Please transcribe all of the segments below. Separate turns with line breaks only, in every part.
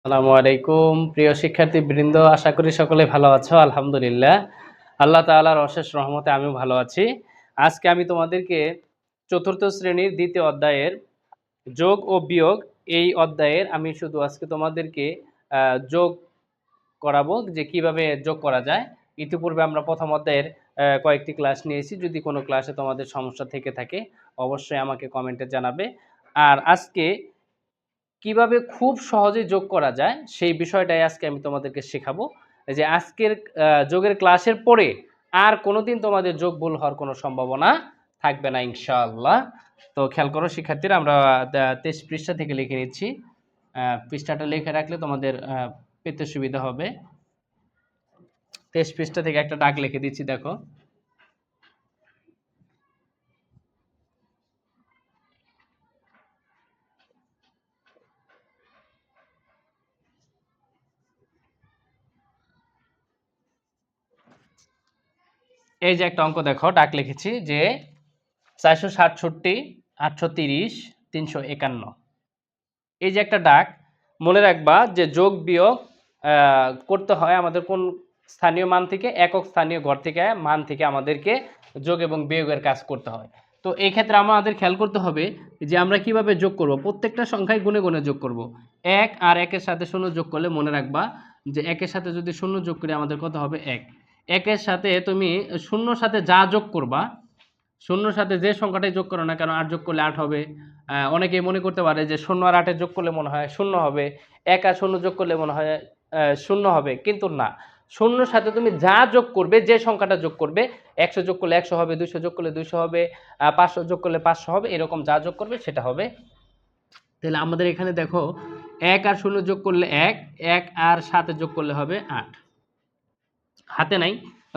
আসসালামু আলাইকুম প্রিয় শিক্ষার্থীবৃন্দ, আশা করি সকলে ভালো আছো। আলহামদুলিল্লাহ, আল্লাহ তাআলার অশেষ রহমতে আমিও ভালো আছি। আজকে আমি তোমাদেরকে চতুর্থ শ্রেণীর দ্বিতীয় অধ্যায়ের যোগ ও বিয়োগ এই অধ্যায়ের আমি শুধু আজকে তোমাদেরকে যোগ করাবো যে কিভাবে যোগ করা যায়। ইতিপূর্বে আমরা প্রথম অধ্যায়ের কয়েকটি ক্লাস নিয়েছি। যদি কোনো ক্লাসে তোমাদের সমস্যা থেকে থাকে অবশ্যই আমাকে কমেন্টে জানাবে। আর আজকে কিভাবে খুব সহজে যোগ করা যায় সেই বিষয়টাই আজকে আমি তোমাদেরকে শেখাবো। যে আজকের যোগের ক্লাসের পরে আর কোনোদিন তোমাদের যোগ ভুল হওয়ার কোনো সম্ভাবনা থাকবে না ইনশাআল্লাহ। তো খেয়াল করো শিক্ষার্থীরা, আমরা 23 পৃষ্ঠা থেকে লিখে নিচ্ছি। পৃষ্ঠাটা লিখে রাখলে তোমাদের পেতে সুবিধা হবে। 23 পৃষ্ঠা থেকে একটা দাগ লিখে দিচ্ছি, দেখো। এই যে একটা অঙ্ক দেখো, দাগ লিখেছি যে 467, 830, 351। এই যে একটা ডাক, মনে রাখবা যে যোগ বিয়োগ করতে হয় আমাদের কোন স্থানীয় মান থেকে, একক স্থানীয় ঘর থেকে মান থেকে আমাদেরকে যোগ এবং বিয়োগের কাজ করতে হয়। তো এই ক্ষেত্রে আমাদের খেয়াল করতে হবে যে আমরা কিভাবে যোগ করব। প্রত্যেকটা সংখ্যায় গুণে গুণে যোগ করব। 1 আর 1 এর সাথে 0 যোগ করলে মনে রাখবা যে 1 এর সাথে যদি 0 যোগ করি আমাদের কত হবে 1। 1 এর সাথে তুমি 0 সাথে যা যোগ করবা, শূন্যর সাথে যে সংখ্যাটাই যোগ করো না কেন 8 যোগ করলে 8 হবে। অনেকেই মনে করতে পারে যে 0 আর 8 যোগ করলে মনে হয় 0 হবে, 1 আর 0 যোগ করলে মনে হয় 0 হবে, কিন্তু না। শূন্যর সাথে তুমি যা যোগ করবে, যে সংখ্যাটা যোগ করবে, 100 যোগ করলে 100 হবে, 200 যোগ করলে 200 হবে, 500 যোগ করলে 500 হবে, এরকম যা যোগ করবে সেটা হবে। তাহলে আমাদের এখানে দেখো 1 আর 0 যোগ করলে 1, 1 আর 7 যোগ করলে হবে 8। হাতে নাই।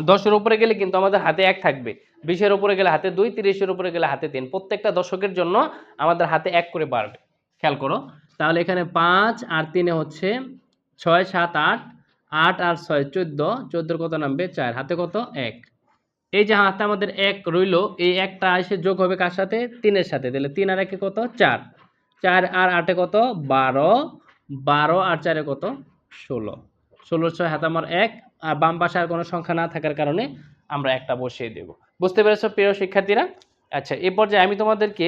10-এর উপরে গেলে কিন্তু আমাদের হাতে 1 থাকবে, 20-এর উপরে গেলে হাতে 2, 30-এর উপরে গেলে হাতে 3। প্রত্যেকটা দশকের জন্য আমাদের হাতে 1 করে বাড়বে। খেয়াল করো। তাহলে এখানে 5 আর 3 হচ্ছে 6, 7, 8, 8 আর 6 14, 14-র কত নামবে 4, হাতে কত 1। এই যে হাতে আমাদের 1 রইল, এই 1টা এসে যোগ হবে কার সাথে, 3-এর সাথে। তাহলে 3 আর 1 কত 4, 4 আর 8 কত 12, 12 আর 4 কত 16, 16 6 হাতে আমার 1। আর বাম পাশে আর কোনো সংখ্যা না থাকার কারণে আমরা একটা বসিয়ে দেব। বুঝতে পেরেছো প্রিয় শিক্ষার্থীরা? আচ্ছা, এই পর্যায়ে আমি তোমাদেরকে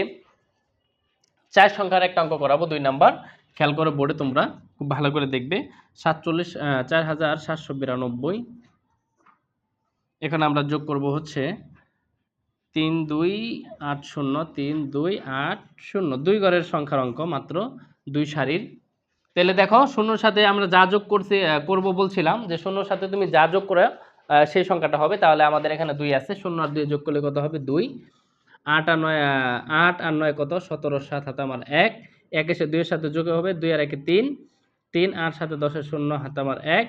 4 সংখ্যার একটা অঙ্ক করাবো, 2 নাম্বার। খেয়াল করো বোর্ডে, তোমরা খুব ভালো করে দেখবে। 4792। এখানে আমরা যোগ করব হচ্ছে 3280, 3280, 2 ঘরের সংখ্যার অঙ্ক, মাত্র 2 সারির। তাহলে দেখো, শূন্যর সাথে আমরা যা যোগ করব বলছিলাম যে শূন্যর সাথে তুমি যা যোগ করে সেই সংখ্যাটা হবে। তাহলে আমাদের এখানে 2 আছে, 0 আর 2 যোগ করলে কত হবে 2। 8 আর 9, 8 আর 9 কত 17, 7 হাতে আমার 1, 1 এসে 2 এর সাথে যোগ হবে, 2 আর 1 3, 3 আর 7 10 0 হাতে আমার 1,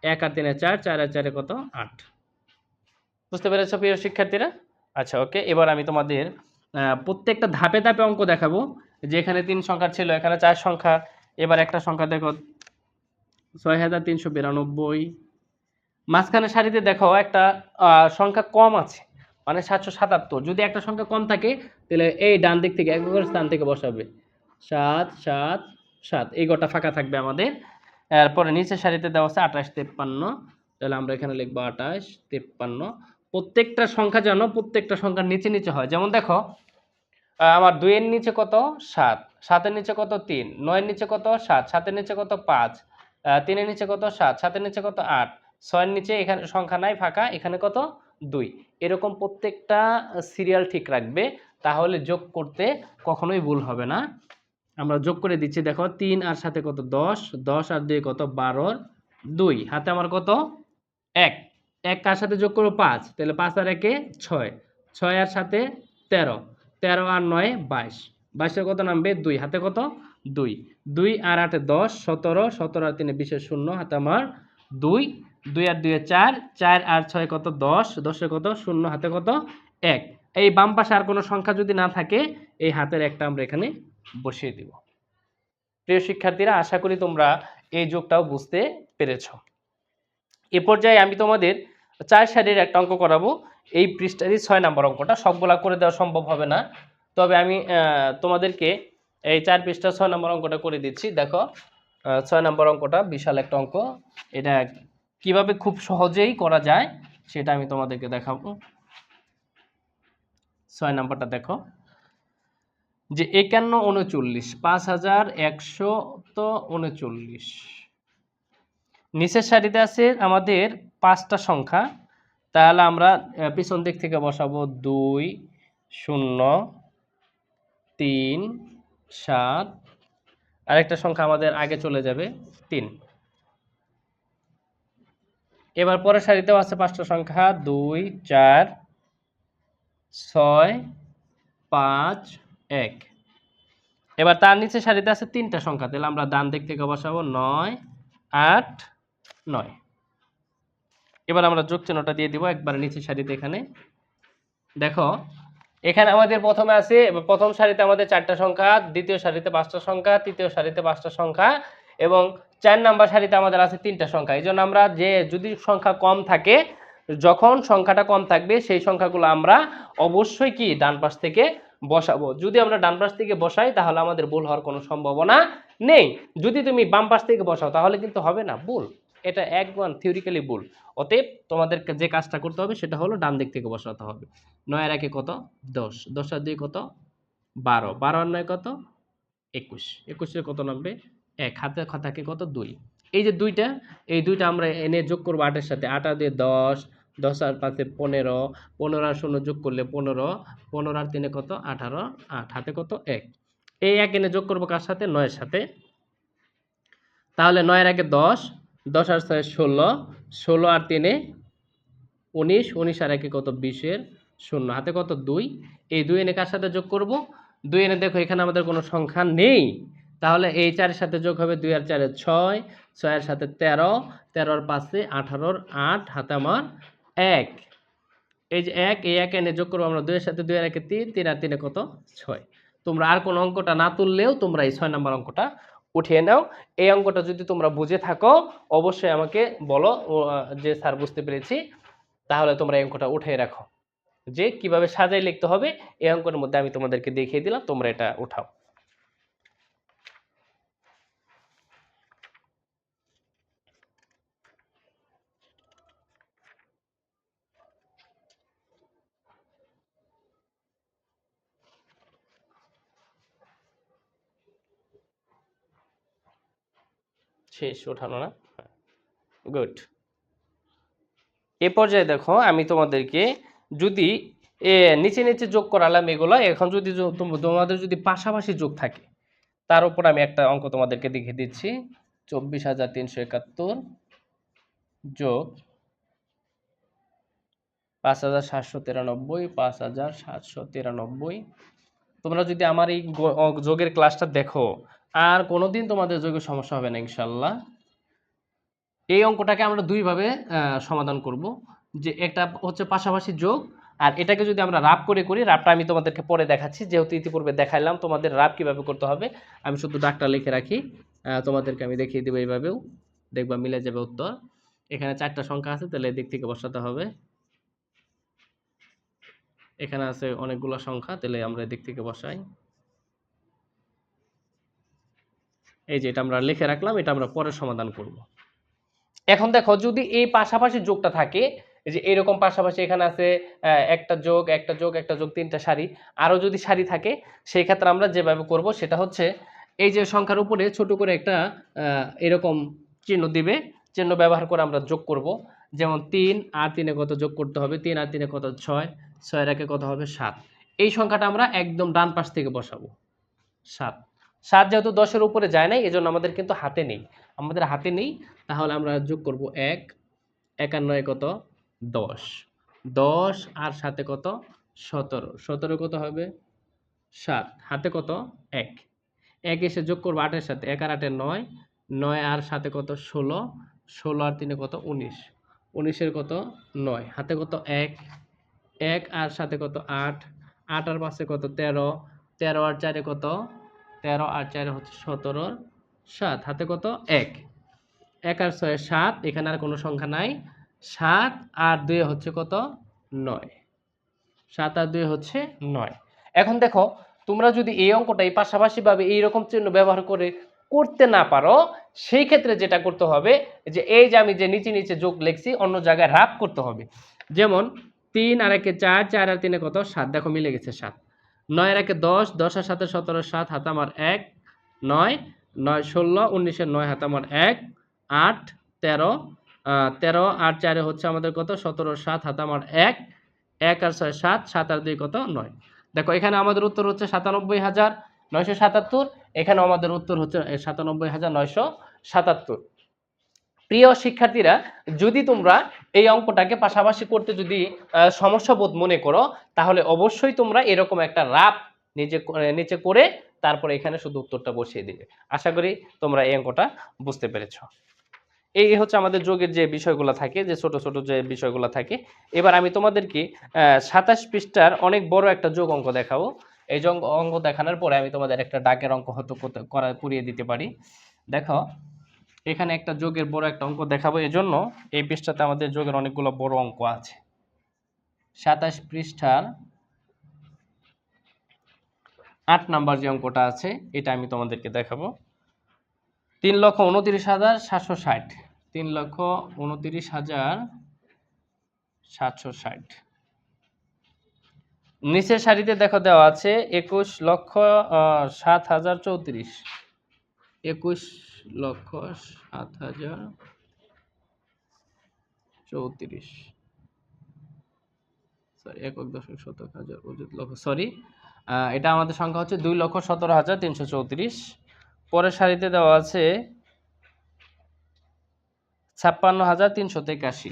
1 আর 3 4, 4 আর 4 কত 8। বুঝতে পেরেছো প্রিয় শিক্ষার্থীরা? আচ্ছা, ওকে। এবার আমি তোমাদের প্রত্যেকটা ধাপে ধাপে অঙ্ক দেখাবো। যে এখানে 3 সংখ্যা ছিল, এখানে 4 সংখ্যা। এবার একটা সংখ্যা দেখো 6392। মাঝখানে সারিতে দেখো একটা সংখ্যা কম আছে, মানে 777। যদি একটা সংখ্যা কম থাকে তাহলে এই ডান দিক থেকে এককের স্থান থেকে বসাবে 7 7 7, এই গোটা ফাঁকা থাকবে আমাদের। এরপরে নিচের সারিতে দেওয়া আছে 2853। তাহলে আমরা এখানে লিখবো 2853। প্রত্যেকটা সংখ্যা যেন প্রত্যেকটা সংখ্যার নিচে নিচে হয়। যেমন দেখো, আমার 2 এর নিচে কত 7, 7 এর নিচে কত 3, 9 এর নিচে কত 7, 7 এর নিচে কত 5, 3 এর নিচে কত 7, 7 এর নিচে কত 8, 6 এর নিচে এখানে সংখ্যা নাই ফাঁকা, এখানে কত 2। এরকম প্রত্যেকটা সিরিয়াল ঠিক রাখবে, তাহলে যোগ করতে কখনোই ভুল হবে না। আমরা যোগ করে দিচ্ছি, দেখো 3 আর সাথে কত 10, 10 আর 2 কত 12, 2 হাতে আমার কত 1, 1 কার সাথে যোগ করব 5, তাহলে 5 আর 1 6, 6 আর সাথে 13, 13 আর 9 22, 22 এর কত নামবে 2, হাতে কত 2, 2 আর 8 10, 17, 17 আর 3 20 0 হাতে আমার 2, 2 আর 2 4, 4 আর 6 কত 10, 10 এর কত 0 হাতে কত 1। এই বাম পাশে আর কোনো সংখ্যা যদি না থাকে, এই হাতের একটা আমরা এখানে বসিয়ে দিব। প্রিয় শিক্ষার্থীরা, আশা করি তোমরা এই যোগটাও বুঝতে পেরেছো। এ পর্যায়ে আমি তোমাদের 4 সারির একটা অঙ্ক করাবো। এই পৃষ্ঠারই 6 নম্বর অঙ্কটা। সবগুলা করে দেওয়া সম্ভব হবে না, তবে আমি তোমাদেরকে এই 4 পৃষ্ঠা 6 নম্বর অঙ্কটা করে দিচ্ছি। দেখো, 6 নম্বর অঙ্কটা বিশাল একটা অঙ্ক। এটা কিভাবে খুব সহজেই করা যায় সেটা আমি তোমাদেরকে দেখাবো। 6 নম্বরটা দেখো যে 51 39 5139 নিচের সারিতে আছে আমাদের 5টা সংখ্যা। তাহলে আমরা পিছন দিক থেকে বসাবো 2 0 3 7, আরেকটা সংখ্যা আমাদের আগে চলে যাবে 3। এবার পরের সারিতেও আছে 5টা সংখ্যা 2 4 6 5 1। এবার তার নিচে সারিতে আছে 3টা সংখ্যা, তাহলে আমরা ডান দিক থেকে বসাবো 9 8 9। এবার আমরা যোগ চিহ্নটা দিয়ে দিব একবার নিচের সারিতে। এখানে দেখো এখানে আমাদের প্রথমে আছে, প্রথম সারিতে আমাদের 4টা সংখ্যা, দ্বিতীয় সারিতে 5টা সংখ্যা, তৃতীয় সারিতে 5টা সংখ্যা এবং 4 নাম্বার সারিতে আমাদের আছে 3টা সংখ্যা। এই জন্য আমরা যে যদি সংখ্যা কম থাকে, যখন সংখ্যাটা কম থাকবে সেই সংখ্যাগুলো আমরা অবশ্যই কি ডান পাশ থেকে বসাবো। যদি আমরা ডান পাশ থেকে বসাই তাহলে আমাদের ভুল হওয়ার কোনো সম্ভাবনা নেই। যদি তুমি বাম পাশ থেকে বসাও তাহলে কিন্তু হবে না, ভুল। এটা একদম থিওরিক্যালি ভুল। অতএব তোমাদেরকে যে কাজটা করতে হবে সেটা হলো ডান দিক থেকে বসাতে হবে। 9 আর 1 কত 10, 10 আর 2 কত 12, 12 আর 9 কত 21, 21 এর কত নামবে 1, হাতে থাকে কত 2। এই যে দুইটা, এই দুইটা আমরা এনে যোগ করবো 8 এর সাথে। 8 আর 2 10, 10 আর 5 15, 15 আর 0 যোগ করলে 15, 15 আর 3 কত 18, 8 হাতে কত 1। এই 1 এনে যোগ করবো কার সাথে 9 এর সাথে। তাহলে 9 এর 1 10, 10 আর 6 16, 16 আর 3 19, 19 আর 1 কত 20 এর 0 হাতে কত 2। এই 2 এনে কার সাথে যোগ করব 2 এনে দেখো এখানে আমাদের কোনো সংখ্যা নেই, তাহলে এই 4 এর সাথে যোগ হবে 2 আর 4 এর 6, 6 এর সাথে 13, 13 আর 5 এ 18, 8 হাতে আমার 1। এই যে 1, এই 1 এনে যোগ করব আমরা 2 এর সাথে, 2 আর 1 3, 3 আর 3 কত 6। তোমরা আর কোন অঙ্কটা না তুললেও তোমরা এই 6 নাম্বার অঙ্কটা উঠিয়ে নাও। এই অঙ্কটা যদি তোমরা বুঝে থাকো অবশ্যই আমাকে বলো যে স্যার বুঝতে পেরেছি, তাহলে তোমরা এই অঙ্কটা উঠিয়ে রাখো। যে কিভাবে সাজায় লিখতে হবে এই অঙ্কের মধ্যে আমি তোমাদেরকে দেখিয়ে দিলাম, তোমরা এটা উঠাও। শেষ ওঠানো না? গুড। এ পর্যায়ে দেখো আমি তোমাদেরকে যদি নিচে নিচে যোগ করালাম এগুলো, এখন যদি তোমাদের যদি পাশাপাশি যোগ থাকে তার উপর আমি একটা অঙ্ক তোমাদেরকে দেখিয়ে দিচ্ছি। 24,371 যোগ 5,793, 5,793। তোমরা যদি আমার এই যোগের ক্লাসটা দেখো আর কোনোদিন তোমাদের যোগের সমস্যা হবে না ইনশাল্লাহ। এই অঙ্কটাকে আমরা দুইভাবে সমাধান করব, যে একটা হচ্ছে পাশাপাশি যোগ, আর এটাকে যদি আমরা রাব করে করি, রাবটা আমি তোমাদেরকে পরে দেখাচ্ছি, যেহেতু ইতিপূর্বে দেখাইলাম তোমাদের রাব কিভাবে করতে হবে। আমি শুধু ডাকটা লিখে রাখি, তোমাদেরকে আমি দেখিয়ে দেবো। এইভাবেও দেখবা মিলে যাবে উত্তর। এখানে 4টা সংখ্যা আছে, তাহলে এদিক থেকে বসাতে হবে। এখানে আছে অনেকগুলো সংখ্যা, তাহলে আমরা এদিক থেকে বসাই। এই যে এটা আমরা লিখে রাখলাম, এটা আমরা পরে সমাধান করব। এখন দেখো যদি এই পাশাপাশি যোগটা থাকে, এই যে এরকম পাশাপাশি এখানে আছে একটা যোগ একটা যোগ একটা যোগ 3টা সারি, আরও যদি সারি থাকে সেই ক্ষেত্রে আমরা যেভাবে করব সেটা হচ্ছে এই যে সংখ্যার উপরে ছোট করে একটা এরকম চিহ্ন দিবে, চিহ্ন ব্যবহার করে আমরা যোগ করব। যেমন 3 আর 3 কত যোগ করতে হবে, 3 আর 3 কত 6, 6 এর 1 কত হবে 7। এই সংখ্যাটা আমরা একদম ডান পাশ থেকে বসাবো 7। 7 যেহেতু 10-এর উপরে যায় নাই এজন্য আমাদের কিন্তু হাতে নেই, আমাদের হাতে নেই। তাহলে আমরা যোগ করব 1, 1 আর 9 কত 10, 10 আর 7 কত 17, 17 কত হবে 7 হাতে কত 1, 1 এসে যোগ করব 8 এর সাথে, 1 আর 8 9, 9 আর 7 কত 16, 16 আর 3 কত 19, 19 এর কত 9 হাতে কত 1, 1 আর 7 কত 8, 8 আর 5 কত 13, 13 আর 4 কত 13 আর 4 হচ্ছে 17, 7 হাতে কত 1, 1 আর 6 7, এখানে আর কোনো সংখ্যা নাই। 7 আর 2 হচ্ছে কত 9, 7 আর 2 হচ্ছে 9। এখন দেখো তোমরা যদি এই অঙ্কটা এই পাশাপাশি ভাবে এইরকম চিহ্ন ব্যবহার করে করতে না পারো সেই ক্ষেত্রে যেটা করতে হবে যে এই যে আমি যে নিচে নিচে যোগ লিখছি অন্য জায়গায় রাফ করতে হবে। যেমন 3 আর 1 4, 4 আর 3 কত 7, দেখো মিলে গেছে 7। 9 আর 1 10, 10 আর 7 17, 7 হাতে আমার 1, 9, 9 16, 19 এর 9 হাতে আমার 1, 8 13, 13 আর 4 হচ্ছে আমাদের কত 17, 7 হাতে আমার 1, 1 আর 6 7, 7 আর 2 কত 9। দেখো এখানে আমাদের উত্তর হচ্ছে 97,977, এখানে আমাদের উত্তর হচ্ছে 97,977। প্রিয় শিক্ষার্থীরা, যদি তোমরা এই অঙ্কটাকে পাশাপাশি করতে যদি সমস্যা বোধ মনে করো তাহলে অবশ্যই তোমরা এরকম একটা রাফ নিচে করে তারপরে এখানে শুধু উত্তরটা বসিয়ে দিবে। আশা করি তোমরা এই অঙ্কটা বুঝতে পেরেছো। এই হচ্ছে আমাদের যোগের যে বিষয়গুলো থাকে, যে ছোট ছোট যে বিষয়গুলো থাকে। এবার আমি তোমাদেরকে 27 পৃষ্ঠার অনেক বড় একটা যোগ অঙ্ক দেখাবো। এই যোগ অঙ্ক দেখানোর পরে আমি তোমাদের একটা দাগের অঙ্ক হয়তো করিয়ে দিতে পারি। দেখো এখানে একটা যোগের বড় একটা অঙ্ক দেখাবো, এজন্য এই পৃষ্ঠাতে আমাদের যোগের অনেকগুলো বড় অঙ্ক আছে। 27 পৃষ্ঠার 8 নাম্বার যে অঙ্কটা আছে এটা আমি তোমাদেরকে দেখাবো। 3,29,760, 3,29,760। নিচের সারিতে দেখো দেওয়া আছে 21,07,034, 21,07,034, সরি একক দশক শতক হাজার অযুত লক্ষ, সরি এটা আমাদের সংখ্যা হচ্ছে 2,17,334। পরের সারিতে দেওয়া আছে 56,383,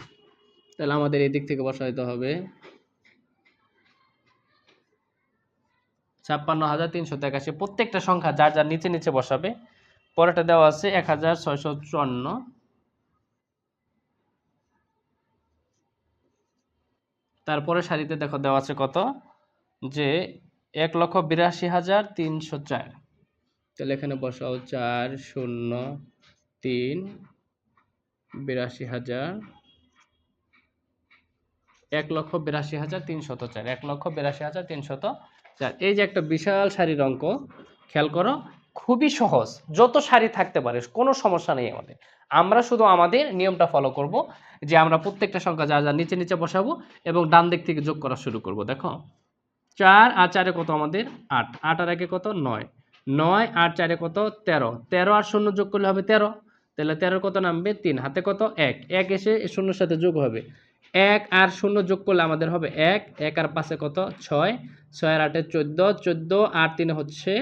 তাহলে আমাদের এই দিক থেকে বসাইতে হবে 56,383। প্রত্যেকটা সংখ্যা যার যার নিচে নিচে বসাবে। পরেরটা দেওয়া আছে 1,654। তারপরে সারিতে দেখো দেওয়া আছে কত, যে 1,82,304, তাহলে এখানে বসাও 4 0 3 82,000, 1,82,304, 1,82,304। এই যে একটা বিশাল সারির অঙ্ক, খেয়াল করো খুবই সহজ, যত সারি থাকতে পারে কোনো সমস্যা নেই আমাদের। আমরা শুধু আমাদের নিয়মটা ফলো করব যে আমরা প্রত্যেকটা সংখ্যা যা যা নিচে নিচে বসাবো এবং ডান দিক থেকে যোগ করা শুরু করব। দেখো 4 আর 4 কত আমাদের 8, 8 আর 1 কত 9, 9 আর 4 কত 13, 13 আর 0 যোগ করলে হবে 13, তাহলে 13 কত নামবে 3, হাতে কত 1, 1 এসে 0 সাথে যোগ হবে, 1 আর 0 যোগ করলে আমাদের হবে 1, 1 আর 5 কত 6, 6 আর 8 14, 14 আর 3 হচ্ছে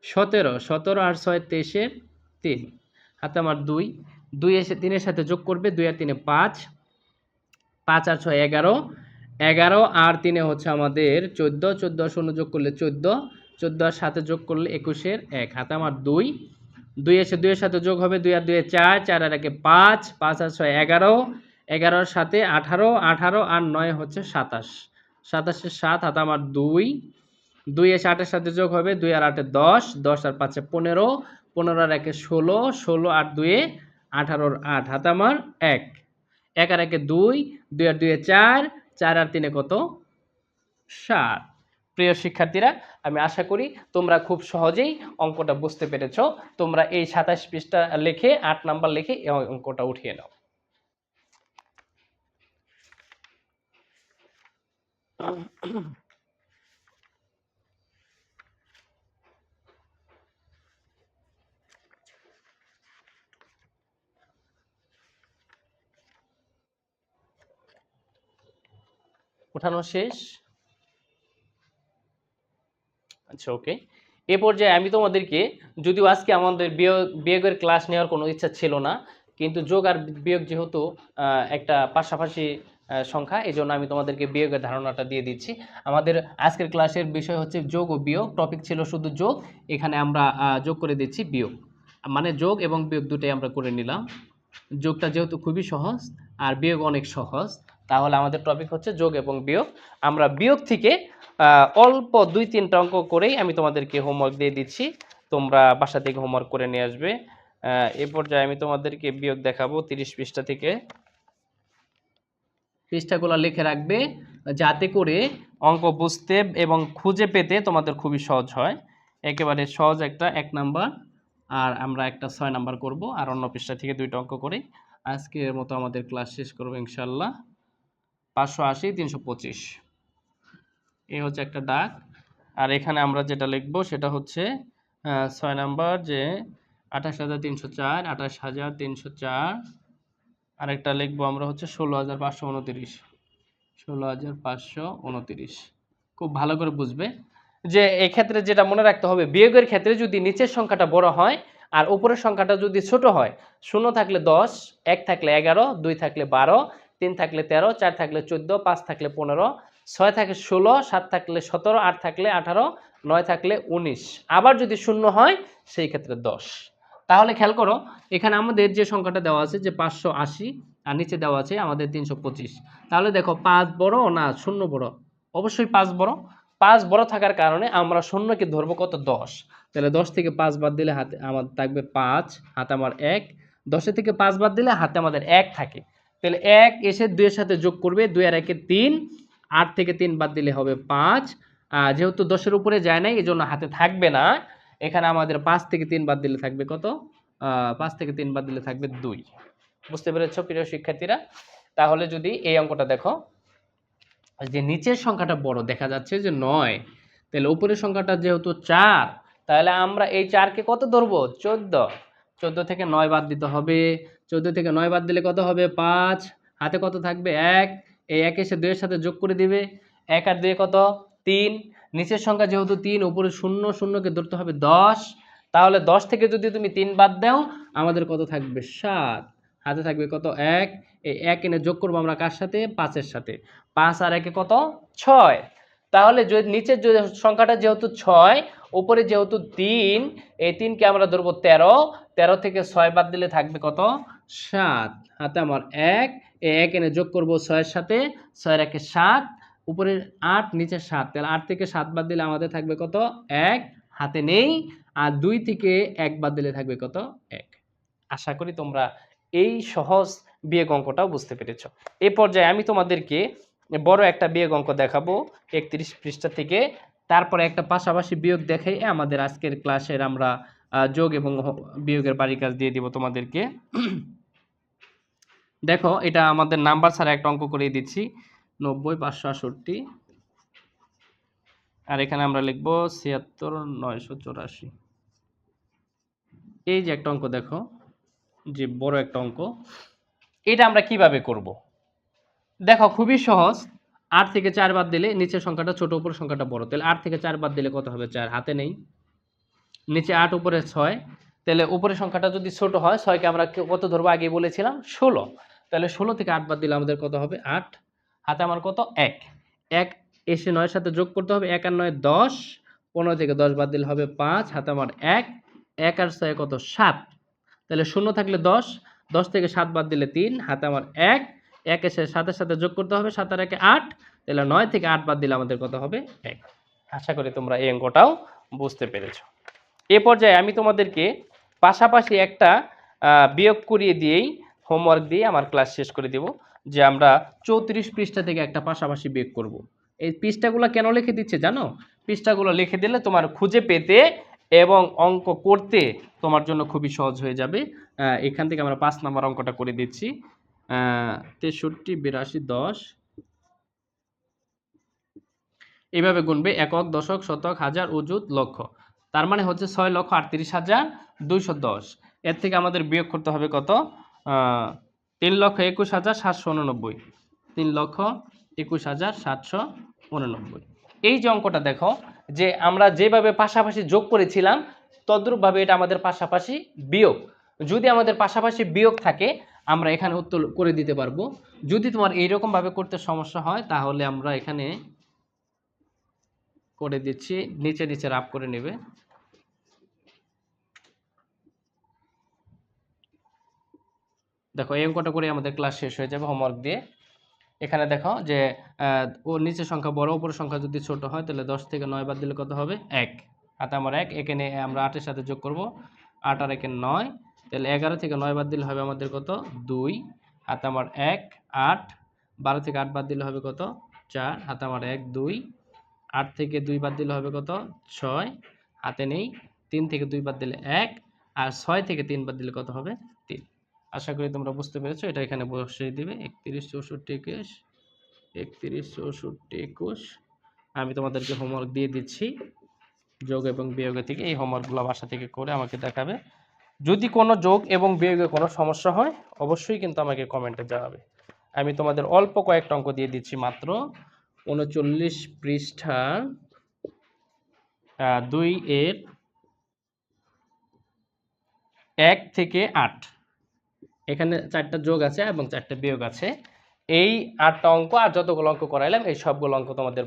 17, 17 আর 6 23, 3 হাতে আমার 2, 2 এসে 3 এর সাথে যোগ করবে, 2 আর 3 5, 5 আর 6 11, 11 আর 3 হচ্ছে আমাদের 14, 14 আর 0 যোগ করলে 14, 14 আর 7 যোগ করলে 21 এর 1, হাতে আমার 2, 2 এসে 2 এর সাথে যোগ হবে, 2 আর 2 4, 4 আর 1 5, 5 আর 6 11, 11 আর 7 18, 18 আর 9 হচ্ছে 27, 27 এর 7 হাতে আমার 2, 2 এসে 8 এর সাথে যোগ হবে, 2 আর 8 10, 10 আর 5 15, 15 আর 1 16, 16 আর 2 18 আর 8 হাতে আমার 1, 1 আর 1 2, 2 আর 2 4, 4 আর 3 কত 7। প্রিয় শিক্ষার্থীরা, আমি আশা করি তোমরা খুব সহজেই অঙ্কটা বুঝতে পেরেছো। তোমরা এই 27 পৃষ্ঠা লিখে 8 নাম্বার লিখে এই অঙ্কটা উঠিয়ে নাও। উঠানো শেষ? আচ্ছা, ওকে। এ পর্যায়ে আমি তোমাদেরকে, যদিও আজকে আমাদের বিয়োগের ক্লাস নেওয়ার কোনো ইচ্ছা ছিল না, কিন্তু যোগ আর বিয়োগ যেহেতু একটা পাশাপাশি সংখ্যা, এই জন্য আমি তোমাদেরকে বিয়োগের ধারণাটা দিয়ে দিচ্ছি। আমাদের আজকের ক্লাসের বিষয় হচ্ছে যোগ ও বিয়োগ, টপিক ছিল শুধু যোগ, এখানে আমরা যোগ করে দিচ্ছি বিয়োগ, মানে যোগ এবং বিয়োগ দুটোই আমরা করে নিলাম। যোগটা যেহেতু খুবই সহজ আর বিয়োগ অনেক সহজ, তাহলে আমাদের টপিক হচ্ছে যোগ এবং বিয়োগ। আমরা বিয়োগ থেকে অল্প 2-3টা অঙ্ক করেই আমি তোমাদেরকে হোমওয়ার্ক দিয়ে দিচ্ছি, তোমরা বাসা থেকে হোমওয়ার্ক করে নিয়ে আসবে। এ পর্যায়ে আমি তোমাদেরকে বিয়োগ দেখাবো 30 পৃষ্ঠা থেকে। পৃষ্ঠাগুলো লিখে রাখবে যাতে করে অঙ্ক বুঝতে এবং খুঁজে পেতে তোমাদের খুবই সহজ হয়। একেবারে সহজ একটা 1 নাম্বার আর আমরা একটা 6 নাম্বার করব আর অন্য পৃষ্ঠা থেকে 2টা অঙ্ক করে আজকের মতো আমাদের ক্লাস শেষ করব ইনশাআল্লাহ। 580 325 এই হচ্ছে একটা ডাক। আর এখানে আমরা যেটা লিখব সেটা হচ্ছে 6 নাম্বার যে 28304 28304 আরেকটা লিখবো আমরা হচ্ছে 16529 16529। খুব ভালো করে বুঝবে যে এই ক্ষেত্রে যেটা মনে রাখতে হবে, বিয়োগের ক্ষেত্রে যদি নিচের সংখ্যাটা বড় হয় আর উপরের সংখ্যাটা যদি ছোট হয়, 0 থাকলে 10, 1 থাকলে 11, 2 থাকলে 12, 3 থাকলে 13, 4 থাকলে 14, 5 থাকলে 15, 6 থাকলে 16, 7 থাকলে 17, 8 থাকলে 18, 9 থাকলে 19, আবার যদি 0 হয় সেই ক্ষেত্রে 10। তাহলে খেয়াল করো এখানে আমাদের যে সংখ্যাটা দেওয়া আছে যে 580 আর নিচে দেওয়া আছে আমাদের 325। তাহলে দেখো 5 বড় না 0 বড়? অবশ্যই 5 বড়। 5 বড় থাকার কারণে আমরা শূন্যকে ধরবো কত? 10। তাহলে 10 থেকে 5 বাদ দিলে হাতে আমার থাকবে 5, হাতে আমার 1। 10 থেকে 5 বাদ দিলে হাতে আমাদের 1 থাকে। তাহলে 1 এসে 2 এর সাথে যোগ করবে, 2 আর 1 এ 3, 8 থেকে 3 বাদ দিলে হবে 5। যেহেতু 10 এর উপরে যায় নাই এজন্য হাতে থাকবে না। এখানে আমাদের 5 থেকে 3 বাদ দিলে থাকবে কত? 5 থেকে 3 বাদ দিলে থাকবে 2। বুঝতে পেরেছো প্রিয় শিক্ষার্থীরা? তাহলে যদি এই অঙ্কটা দেখো যে নিচের সংখ্যাটা বড় দেখা যাচ্ছে যে 9, তাহলে উপরের সংখ্যাটা যেহেতু 4, তাহলে আমরা এই 4 কে কত ধরবো? 14। 14 থেকে 9 বাদ দিতে হবে। 14 থেকে 9 বাদ দিলে কত হবে? 5। হাতে কত থাকবে? 1। এই 1 এসে 2 এর সাথে যোগ করে দিবে। 1 আর 2 কত? 3। নিচের সংখ্যা যেহেতু 3, উপরে 0, 0 কে ধরতে হবে 10। তাহলে 10 থেকে যদি তুমি 3 বাদ দাও আমাদের কত থাকবে? 7। হাতে থাকবে কত? 1। এই 1 এনে যোগ করবো আমরা কার সাথে? 5 এর সাথে। 5 আর 1 এ কত? 6। তাহলে যদি নিচের সংখ্যাটা যেহেতু 6, উপরে যেহেতু 3, এই 3 কে আমরা ধরবো 13। 13 থেকে 6 বাদ দিলে থাকবে কত? 7। হাতে আমার 1। এই 1 এনে যোগ করবো 6 এর সাথে। 6 এর 1 এ 7, উপরে 8, নিচে 7। তাহলে 8 থেকে 7 বাদ দিলে আমাদের থাকবে কত? 1। হাতে নেই। আর 2 থেকে 1 বাদ দিলে থাকবে কত? 1। আশা করি তোমরা এই সহজ বিয়োগ অঙ্কটাও বুঝতে পেরেছো। এই পর্যায়ে আমি তোমাদেরকে বড় একটা বিয়োগ অঙ্ক দেখাবো 31 পৃষ্ঠা থেকে। তারপরে একটা পাশাপাশি বিয়োগ দেখাই আমাদের আজকের ক্লাসের আমরা যোগ এবং বিয়োগের বাড়ি কাজ দিয়ে দিব তোমাদেরকে। দেখো এটা আমাদের নাম্বার ছাড়া একটা অঙ্ক করে দিচ্ছি 90 568 আর এখানে আমরা লিখব 76 984। এই যে একটা অঙ্ক দেখো, যে বড় একটা অঙ্ক, এটা আমরা কিভাবে করব? দেখো খুবই সহজ। 8 থেকে 4 বাদ দিলে নিচের সংখ্যাটা ছোট, উপরের সংখ্যাটা বড়। তাহলে 8 থেকে 4 বাদ দিলে কত হবে? 4। হাতে নেই। নিচে 8, উপরে 6। তাহলে উপরের সংখ্যাটা যদি ছোট হয়, 6 কে আমরা কত ধরবো? আগেই বলেছিলাম 16। তাহলে 16 থেকে 8 বাদ দিলে আমাদের কত হবে? 8। হাতে আমার কত? 1। 1 এসে 9 এর সাথে যোগ করতে হবে। 1 আর 9 10। 15 থেকে 10 বাদ দিলে হবে 5। হাতে আমার 1। 1 আর 6 কত? 7। তাহলে 0 থাকলে 10। 10 থেকে 7 বাদ দিলে 3। হাতে আমার 1। 1 এসে 7 এর সাথে যোগ করতে হবে। 7 আর 1 8। তাহলে 9 থেকে 8 বাদ দিলে আমাদের কত হবে? 1। আশা করি তোমরা এই অঙ্কটাও বুঝতে পেরেছো। এ পর্যায়ে আমি তোমাদেরকে পাশাপাশি একটা বিয়োগ করিয়ে দিয়েই হোমওয়ার্ক দিয়ে আমার ক্লাস শেষ করে দেব, যে আমরা 34 পৃষ্ঠা থেকে একটা পাশাপাশি বিয়োগ করব। এই পৃষ্ঠাগুলো কেন লিখে দিচ্ছে জানো? পৃষ্ঠাগুলো লিখে দিলে তোমার খুঁজে পেতে এবং অঙ্ক করতে তোমার জন্য খুবই সহজ হয়ে যাবে। এখান থেকে আমরা 5 নম্বর অঙ্কটা করে দিচ্ছি। 63 82 10 এইভাবে গুনবে একক, দশক, শতক, হাজার, অযুত, লক্ষ। তার মানে হচ্ছে 6,38,210। এর থেকে আমাদের বিয়োগ করতে হবে কত? 3,21,789। 3,21,789। এই যে অঙ্কটা দেখো, যে আমরা যেভাবে পাশাপাশি যোগ করেছিলাম তদ্রূপভাবে এটা আমাদের পাশাপাশি বিয়োগ। যদি আমাদের পাশাপাশি বিয়োগ থাকে আমরা এখানে উত্তর করে দিতে পারবো। যদি তোমার এইরকমভাবে করতে সমস্যা হয় তাহলে আমরা এখানে করে দিচ্ছি, নিচে নিচে রাফ করে নেবে। দেখো এই অঙ্কটা করে আমাদের ক্লাস শেষ হয়ে যাবে হোমওয়ার্ক দিয়ে। এখানে দেখো যে ও নিচের সংখ্যা বড়, উপরের সংখ্যা যদি ছোট হয় তাহলে 10 থেকে 9 বাদ দিলে কত হবে? 1। হাতে আমার 1। এখানে আমরা 8 এর সাথে যোগ করব। 8 আর 1 9। তাহলে 11 থেকে 9 বাদ দিলে হবে আমাদের কত? 2। হাতে আমার 1 8। 12 থেকে 8 বাদ দিলে হবে কত? 4। হাতে আমার 1 2। 8 থেকে 2 বাদ দিলে হবে কত? 6। হাতে নেই। 3 থেকে 2 বাদ দিলে 1। আর ৬ থেকে ৩ বাদ দিলে কত হবে? ৩। আশা করি তোমরা বুঝতে পেরেছো। এটা এখানে বসিয়ে দিবে ৩১, ৬৪, ২১, ৩১, ৬৪, ২১। আমি তোমাদেরকে হোমওয়ার্ক দিয়ে দিচ্ছি যোগ এবং বিয়োগের থেকে। এই হোমওয়ার্কগুলো বাসা থেকে করে আমাকে দেখাবে। যদি কোনো যোগ এবং বিয়োগে কোনো সমস্যা হয় অবশ্যই কিন্তু আমাকে কমেন্টে জানাবে। আমি তোমাদের অল্প কয়েকটা অঙ্ক দিয়ে দিচ্ছি মাত্র ৩৯ পৃষ্ঠা ২ এর ১ থেকে ৮। এখানে ৪টা যোগ আছে এবং ৪টা বিয়োগ আছে। এই ৮টা অঙ্ক আর যতগুলো অঙ্ক করাইলাম এই সবগুলো অঙ্ক তোমাদের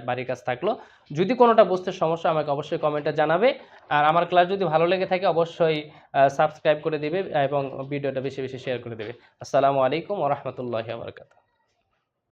বাড়ির কাছে থাকলো। যদি কোনোটা বুঝতে সমস্যা আমাকে অবশ্যই কমেন্টে জানাবে। আর আমার ক্লাস যদি ভালো লেগে থাকে অবশ্যই সাবস্ক্রাইব করে দিবে এবং ভিডিওটা বেশি বেশি শেয়ার করে দেবে। আসসালামু আলাইকুম ওয়া রাহমাতুল্লাহি ওয়া বারাকাতুহু।